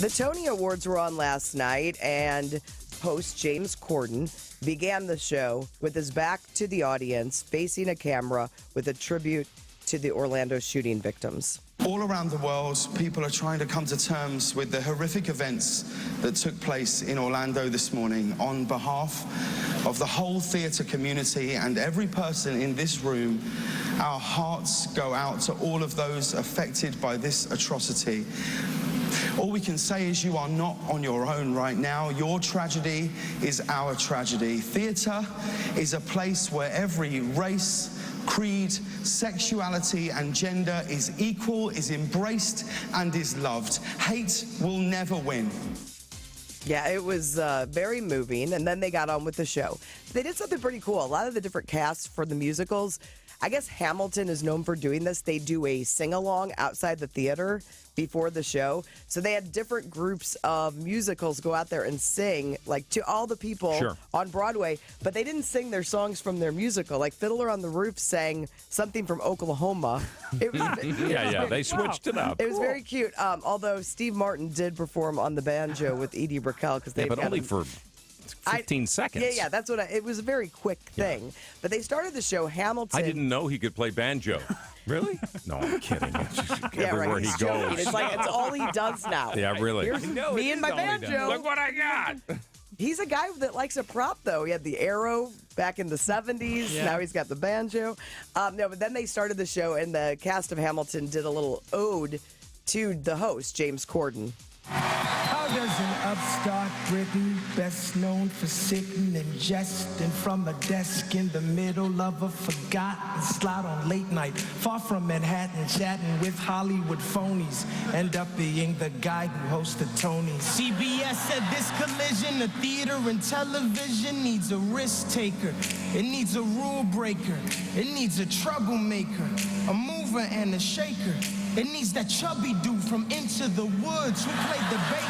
The Tony Awards were on last night, and host James Corden began the show with his back to the audience, facing a camera with a tribute to the Orlando shooting victims. All around the world, people are trying to come to terms with the horrific events that took place in Orlando this morning. On behalf of the whole theatre community and every person in this room, our hearts go out to all of those affected by this atrocity. All we can say is you are not on your own right now. Your tragedy is our tragedy. Theatre is a place where every race, creed, sexuality, and gender is equal, is embraced, and is loved. Hate will never win. Yeah, it was very moving, and then they got on with the show. They did something pretty cool. A lot of the different casts for the musicals, I guess Hamilton is known for doing this. They do a sing-along outside the theater before the show. So they had different groups of musicals go out there and sing, like, to all the people on Broadway, but they didn't sing their songs from their musical. Like Fiddler on the Roof sang something from Oklahoma. It was, they switched it up. It was very cute. Although Steve Martin did perform on the banjo with Edie Brickell, because they but only for 15 seconds. Yeah, that's what it was a very quick thing. Yeah. But they started the show, Hamilton. I didn't know he could play banjo. Really? No, I'm kidding. Everywhere he goes. It's like it's all he does now. Yeah, really. Here's me and my banjo. Look what I got. He's a guy that likes a prop, though. He had the arrow back in the 70s. Yeah. Now he's got the banjo. But then they started the show, and the cast of Hamilton did a little ode to the host, James Corden. How does an upstart Britain, best known for sitting and jesting from a desk in the middle of a forgotten slot on late night, far from Manhattan, chatting with Hollywood phonies, end up being the guy who hosts the Tonys? CBS said this collision of theater and television needs a risk taker. It needs a rule breaker. It needs a troublemaker, a mover and a shaker. It needs that chubby dude from Into the Woods who played the baker.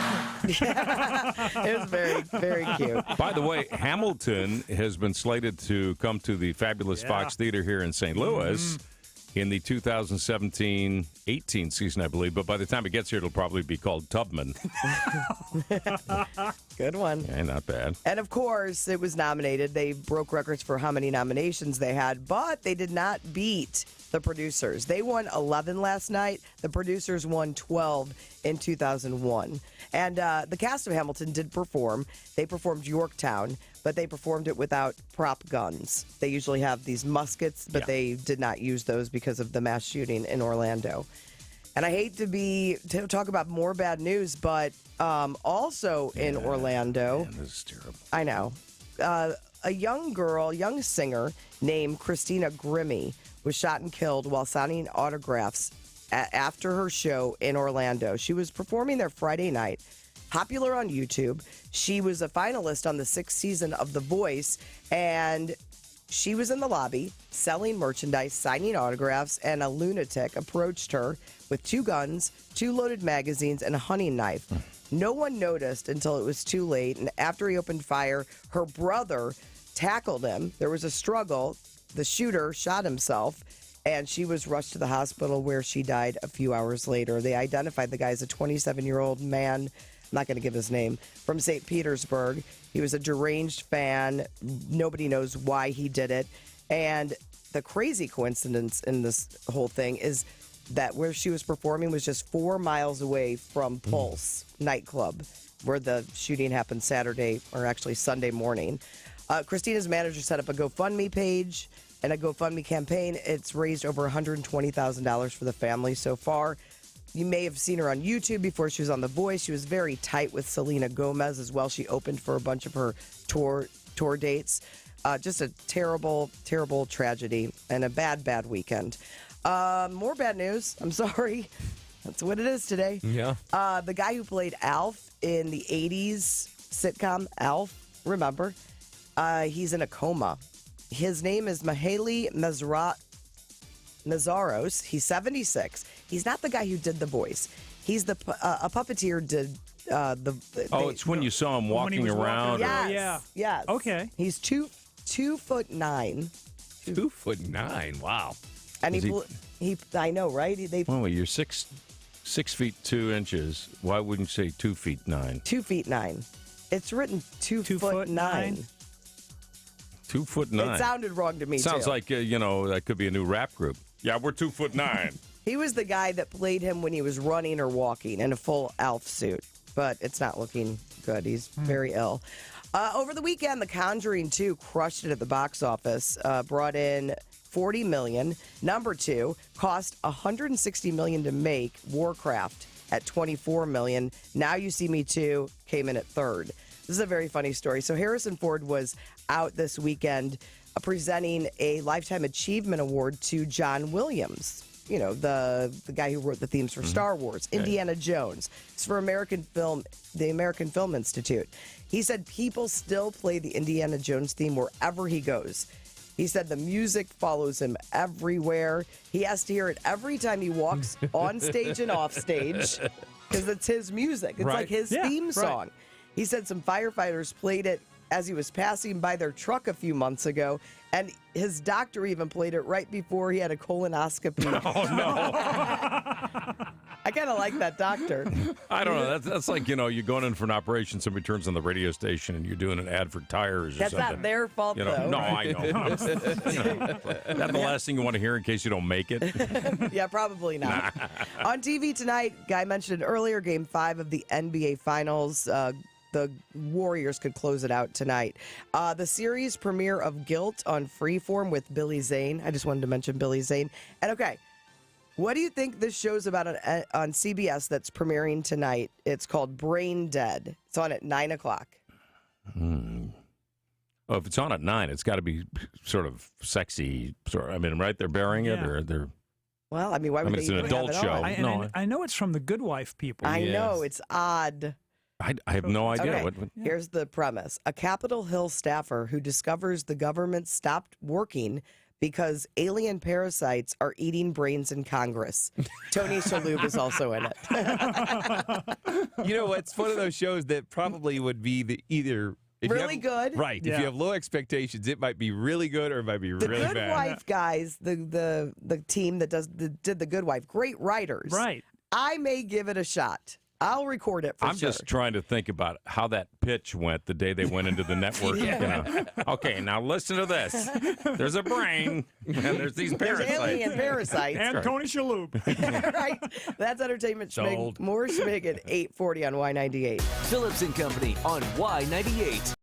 It was very, very cute. By the way, Hamilton has been slated to come to the fabulous Fox Theater here in St. Louis in the 2017-18 season, I believe. But by the time it gets here, it'll probably be called Tubman. Good one. Yeah, not bad. And, of course, it was nominated. They broke records for how many nominations they had, but they did not beat the producers. They won 11 last night. The producers won 12 in 2001. And the cast of Hamilton did perform. They performed Yorktown, but they performed it without prop guns. They usually have these muskets, but they did not use those because of the mass shooting in Orlando. And I hate to talk about more bad news, but also in Orlando. Man, this is terrible. I know. A young singer named Christina Grimmie was shot and killed while signing autographs after her show in Orlando. She was performing there Friday night. Popular on YouTube. She was a finalist on the 6th season of The Voice, and she was in the lobby selling merchandise, signing autographs, and a lunatic approached her with 2 guns, 2 loaded magazines, and a hunting knife. No one noticed until it was too late, and after he opened fire, her brother tackled him. There was a struggle. The shooter shot himself, and she was rushed to the hospital where she died a few hours later. They identified the guy as a 27-year-old man, I'm not going to give his name, from St. Petersburg. He was a deranged fan. Nobody knows why he did it. And the crazy coincidence in this whole thing is that where she was performing was just 4 miles away from Pulse nightclub, where the shooting happened Saturday, or actually Sunday morning. Christina's manager set up a GoFundMe page and a GoFundMe campaign. It's raised over $120,000 for the family so far. You may have seen her on YouTube before she was on The Voice. She was very tight with Selena Gomez as well. She opened for a bunch of her tour dates. Just a terrible, terrible tragedy and a bad weekend. More bad news. I'm sorry. That's what it is today. Yeah. The guy who played Alf in the 80s sitcom Alf, remember? He's in a coma. His name is Mihaly Nazaros. He's 76. He's not the guy who did The Voice. He's a puppeteer did it's when you saw him walking around. Yes. Okay. He's 2'9". 2'9". Wow. And he I know, right? You're 6'6" 6 feet 2 inches. Why wouldn't you say 2 feet 9? 2 feet 9. It's written 2 foot 9. 2 foot 9. It sounded wrong to me, Sounds too. like, that could be a new rap group. Yeah, we're 2 foot 9. He was the guy that played him when he was running or walking in a full Alf suit. But it's not looking good. He's very ill. Over the weekend, The Conjuring 2 crushed it at the box office. Brought in $40 million. Number 2 cost $160 million to make. Warcraft at $24 million. Now You See Me 2 came in at third. This is a very funny story. So Harrison Ford was out this weekend presenting a Lifetime Achievement Award to John Williams. You know, the guy who wrote the themes for Star Wars, Indiana Jones. It's for the American Film Institute. He said people still play the Indiana Jones theme wherever he goes. He said the music follows him everywhere. He has to hear it every time he walks on stage and off stage because it's his music. It's like his theme song. Right. He said some firefighters played it as he was passing by their truck a few months ago, and his doctor even played it right before he had a colonoscopy. Oh, no. I kind of like that doctor. I don't know. That's like, you're going in for an operation, somebody turns on the radio station, and you're doing an ad for tires or That's something. That's not their fault, though. No, I know. That's the last thing you want to hear in case you don't make it. Yeah, probably not. On TV tonight, Guy mentioned it earlier, Game 5 of the NBA Finals. The Warriors could close it out tonight. The series premiere of Guilt on Freeform with Billy Zane. I just wanted to mention Billy Zane. And okay, what do you think this show's about on CBS that's premiering tonight? It's called Brain Dead. It's on at 9 o'clock. Well, if it's on at 9, it's got to be sort of sexy. Right? They're burying it, or they're... Well, why would they it's an even adult have it show. on? I know it's from the Good Wife people. I know, it's odd. I have no idea. Okay, What? Here's the premise. A Capitol Hill staffer who discovers the government stopped working because alien parasites are eating brains in Congress. Tony Shalhoub is also in it. You know what? It's one of those shows that probably would be either... Really good. Right. Yeah. If you have low expectations, it might be really good or it might be really bad. The Good Wife guys, the team that did The Good Wife, great writers. Right. I may give it a shot. I'll record it for I'm sure. just trying to think about how that pitch went the day they went into the network. Okay, now listen to this. There's a brain, and there's these parasites. There's alien parasites. And Tony Shalhoub. Right. That's Entertainment Schmig. More Schmig at 8:40 on Y98. Phillips and Company on Y98.